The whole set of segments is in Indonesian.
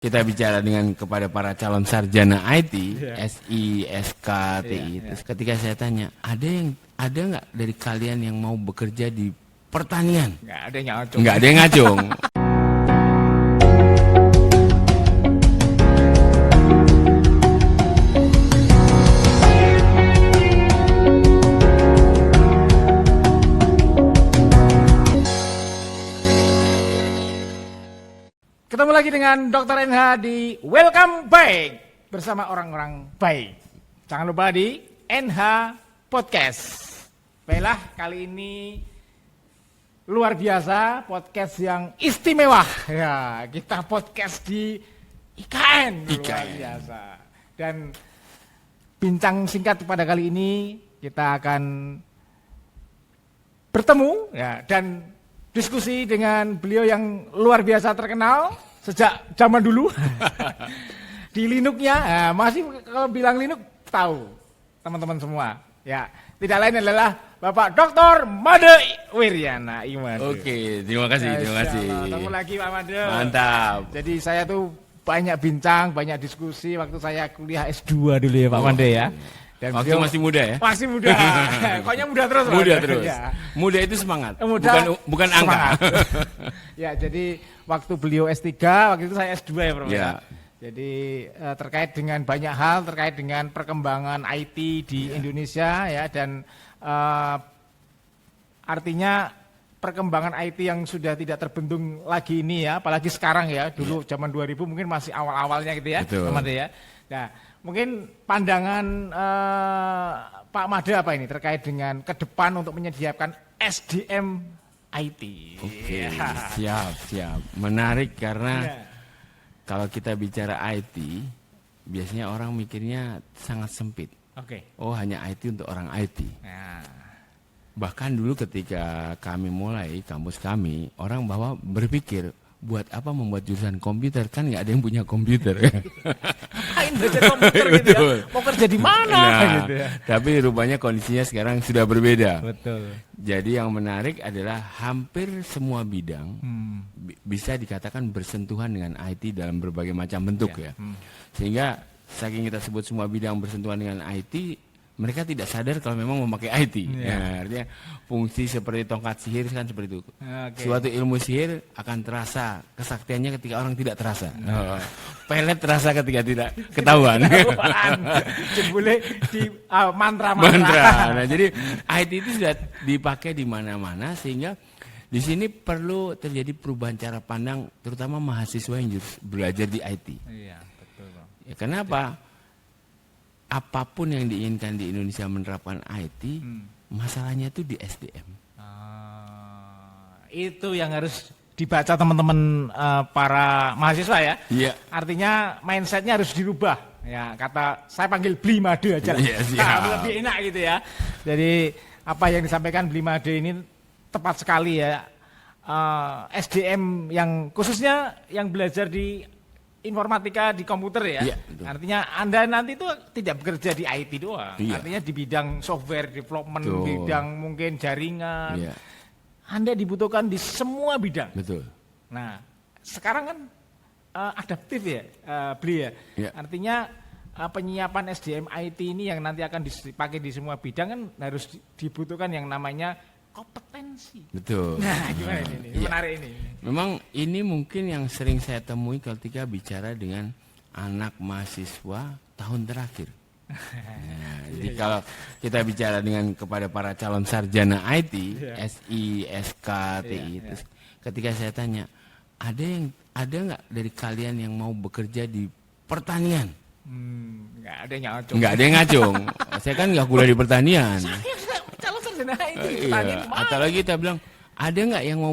kita bicara dengan kepada para calon sarjana IT, SI, SK, TI. Terus ketika saya tanya, ada nggak dari kalian yang mau bekerja di pertanian? Nggak ada yang ngacung. Nggak ada yang ngacung. Ketemu lagi dengan Dr. NH di Welcome Back bersama orang-orang baik. Jangan lupa di NH Podcast. Baiklah, kali ini luar biasa, podcast yang istimewa. Ya, kita podcast di IKN. Luar biasa. Dan bincang singkat pada kali ini kita akan bertemu ya dan diskusi dengan beliau yang luar biasa terkenal sejak zaman dulu di Linux-nya. Masih kalau bilang Linux tahu teman-teman semua. Ya, tidak lain adalah Bapak Dr. Made Wiryana Imade. Oke, terima kasih. Ketemu lagi Pak Made. Mantap. Jadi saya tuh banyak bincang, banyak diskusi waktu saya kuliah S2 dulu ya Pak Made ya. Dan waktu masih muda ya? Masih muda. Pokoknya muda terus. Muda terus. Ya. Muda itu semangat. Bukan angka. Semangat. Ya, jadi waktu beliau S3, waktu itu saya S2 ya, Prof. Ya. Jadi terkait dengan banyak hal, terkait dengan perkembangan IT di Indonesia ya, dan artinya perkembangan IT yang sudah tidak terbendung lagi ini ya, apalagi sekarang ya, dulu zaman 2000 mungkin masih awal-awalnya gitu ya, Pak Made ya. Nah, mungkin pandangan Pak Made apa ini terkait dengan ke depan untuk menyediakan SDM IT. Oke, siap. Menarik karena kalau kita bicara IT, biasanya orang mikirnya sangat sempit. Oh, hanya IT untuk orang IT. Ya. Bahkan dulu ketika kami mulai kampus kami, orang bahwa berpikir, buat apa membuat jurusan komputer, kan nggak ada yang punya komputer. Ngapain belajar komputer gitu ya? Mau kerja di mana? Gitu ya. Tapi rupanya kondisinya sekarang sudah berbeda. Betul. Jadi yang menarik adalah hampir semua bidang bisa dikatakan bersentuhan dengan IT dalam berbagai macam bentuk ya. Sehingga saking kita sebut semua bidang bersentuhan dengan IT, mereka tidak sadar kalau memang memakai IT. Ya, artinya fungsi seperti tongkat sihir kan seperti itu. Suatu ilmu sihir akan terasa kesaktiannya ketika orang tidak terasa. Pelet terasa ketika tidak ketahuan. Boleh di mantra. Nah, jadi IT itu sudah dipakai di mana-mana sehingga di sini perlu terjadi perubahan cara pandang, terutama mahasiswa yang belajar di IT. Iya, betul. Ya, kenapa? Apapun yang diinginkan di Indonesia menerapkan IT, masalahnya itu di SDM. Itu yang harus dibaca teman-teman para mahasiswa ya. Iya. Artinya mindsetnya harus dirubah. Ya, kata saya panggil Bli Made aja. Lebih enak gitu ya. Jadi apa yang disampaikan Bli Made ini tepat sekali ya. SDM yang khususnya yang belajar di informatika di komputer ya. Artinya Anda nanti itu tidak bekerja di IT doang. Artinya di bidang software development, bidang mungkin jaringan. Anda dibutuhkan di semua bidang. Betul. Nah, sekarang kan adaptif ya, Bli ya. Artinya penyiapan SDM IT ini yang nanti akan dipakai di semua bidang kan harus dibutuhkan yang namanya kompetensi. Betul. Nah, gimana ini? Menarik ini. Memang ini mungkin yang sering saya temui ketika bicara dengan anak mahasiswa tahun terakhir. Jadi kalau kita bicara dengan kepada para calon sarjana IT, SI, SK, TI, terus ketika saya tanya, ada nggak dari kalian yang mau bekerja di pertanian? Nggak ada yang ngacung. Nggak ada yang ngacung. Saya kan nggak kuliah di pertanian. Atau lagi kita bilang, ada nggak yang mau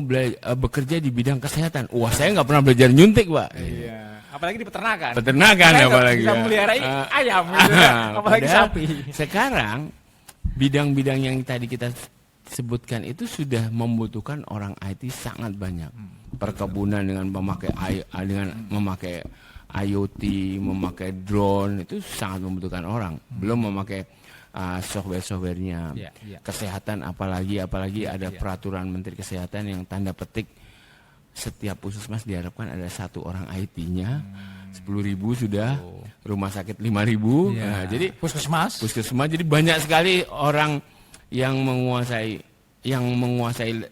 bekerja di bidang kesehatan? Wah, saya nggak pernah belajar nyuntik, Pak. Iya. Apalagi di peternakan. Apalagi. Bisa melihara ayam, gitu, apalagi sapi. Sekarang bidang-bidang yang tadi kita sebutkan itu sudah membutuhkan orang IT sangat banyak. Perkebunan dengan memakai IoT, memakai drone itu sangat membutuhkan orang. Belum memakai software-softwarenya, kesehatan apalagi ada peraturan Menteri Kesehatan yang tanda petik setiap puskesmas diharapkan ada satu orang IT-nya 10.000 sudah, rumah sakit 5.000. Ya. Nah, jadi puskesmas, jadi banyak sekali orang yang menguasai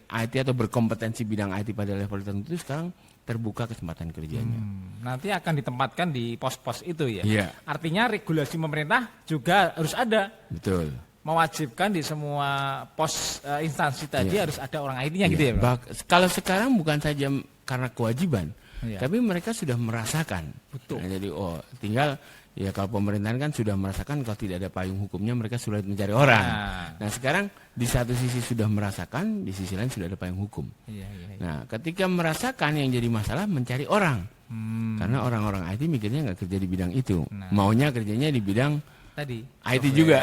IT atau berkompetensi bidang IT pada level tertentu sekarang terbuka kesempatan kerjanya. Nanti akan ditempatkan di pos-pos itu ya. Iya. Artinya regulasi pemerintah juga harus ada. Betul. Mewajibkan di semua pos instansi tadi harus ada orang IT-nya gitu ya, Pak? Kalau sekarang bukan saja karena kewajiban, Iya. tapi mereka sudah merasakan. Betul. Nah, jadi tinggal ya kalau pemerintahan kan sudah merasakan kalau tidak ada payung hukumnya mereka sulit mencari orang. Nah sekarang di satu sisi sudah merasakan, di sisi lain sudah ada payung hukum. Iya. Nah ketika merasakan yang jadi masalah mencari orang, karena orang-orang IT mikirnya nggak kerja di bidang itu, maunya kerjanya di bidang Tadi IT juga.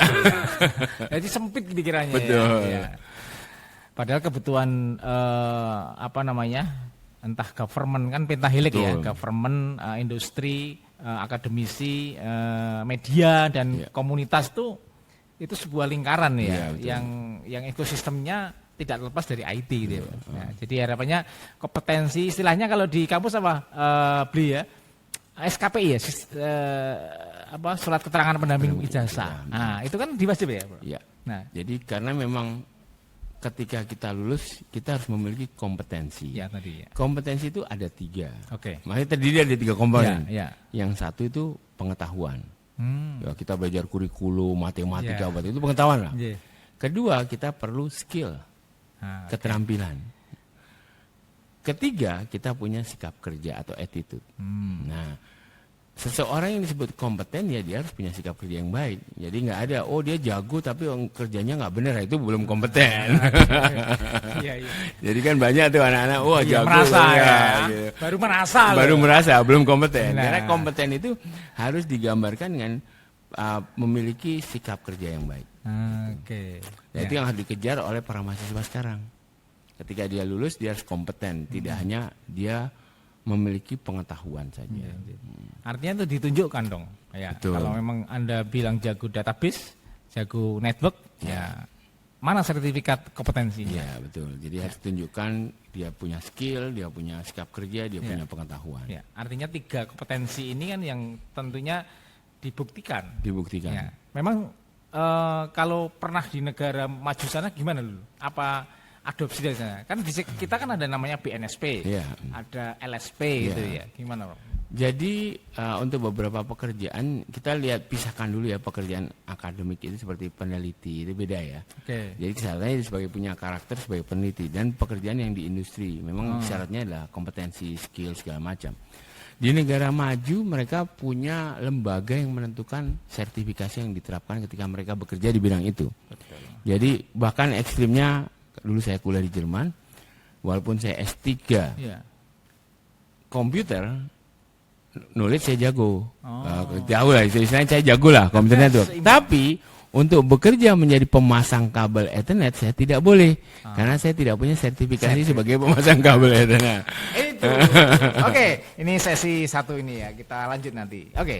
Jadi sempit pikirannya. Betul. Ya. Padahal kebutuhan entah government kan pentahilik ya, government, industri, akademisi, media dan komunitas itu sebuah lingkaran ya, yang ekosistemnya tidak lepas dari IT gitu. Nah, jadi harapannya kompetensi istilahnya kalau di kampus beli ya SKPI ya, surat keterangan pendamping ijazah. Nah, itu kan diwajib ya, Bro? Iya. Nah, jadi karena memang ketika kita lulus kita harus memiliki kompetensi. Ya tadi ya. Kompetensi itu ada 3. Oke. Makanya terdiri dari 3 komponen. Ya. Yang satu itu pengetahuan. Ya, kita belajar kurikulum, matematika, itu pengetahuan lah. Yeah. Kedua kita perlu skill, keterampilan. Ketiga kita punya sikap kerja atau attitude. Nah, seseorang yang disebut kompeten ya dia harus punya sikap kerja yang baik. Jadi nggak ada dia jago tapi kerjanya nggak benar, itu belum kompeten. Iya. Jadi kan banyak tuh anak-anak jago merasa ya. Gitu. Baru merasa belum kompeten. Nah. Karena kompeten itu harus digambarkan dengan memiliki sikap kerja yang baik. Oke. Nah, itu yang harus dikejar oleh para mahasiswa sekarang. Ketika dia lulus dia harus kompeten, tidak hanya dia memiliki pengetahuan saja. Artinya itu ditunjukkan dong. Ya. Kalau memang Anda bilang jago database, jago network, ya mana sertifikat kompetensinya? Ya betul. Jadi harus tunjukkan dia punya skill, dia punya sikap kerja, dia punya pengetahuan. Ya. Artinya 3 kompetensi ini kan yang tentunya dibuktikan. Ya. Memang kalau pernah di negara maju sana gimana dulu? Apa adopsi dari sana? Kan di kita kan ada namanya BNSP, ada LSP gitu ya. Gimana, Bro? Jadi untuk beberapa pekerjaan kita lihat pisahkan dulu ya, pekerjaan akademik itu seperti peneliti itu beda ya. Jadi syaratnya sebagai punya karakter sebagai peneliti, dan pekerjaan yang di industri memang syaratnya adalah kompetensi, skill segala macam. Di negara maju mereka punya lembaga yang menentukan sertifikasi yang diterapkan ketika mereka bekerja di bidang itu. Jadi bahkan ekstrimnya dulu saya kuliah di Jerman, walaupun saya S3 komputer, nulis saya jago. Jauh lah, istilahnya saya jago lah komputernya tuh. Tapi untuk bekerja menjadi pemasang kabel Ethernet saya tidak boleh, karena saya tidak punya sertifikasi sebagai pemasang kabel Ethernet. Itu. Oke, ini sesi 1 ini ya, kita lanjut nanti. Oke.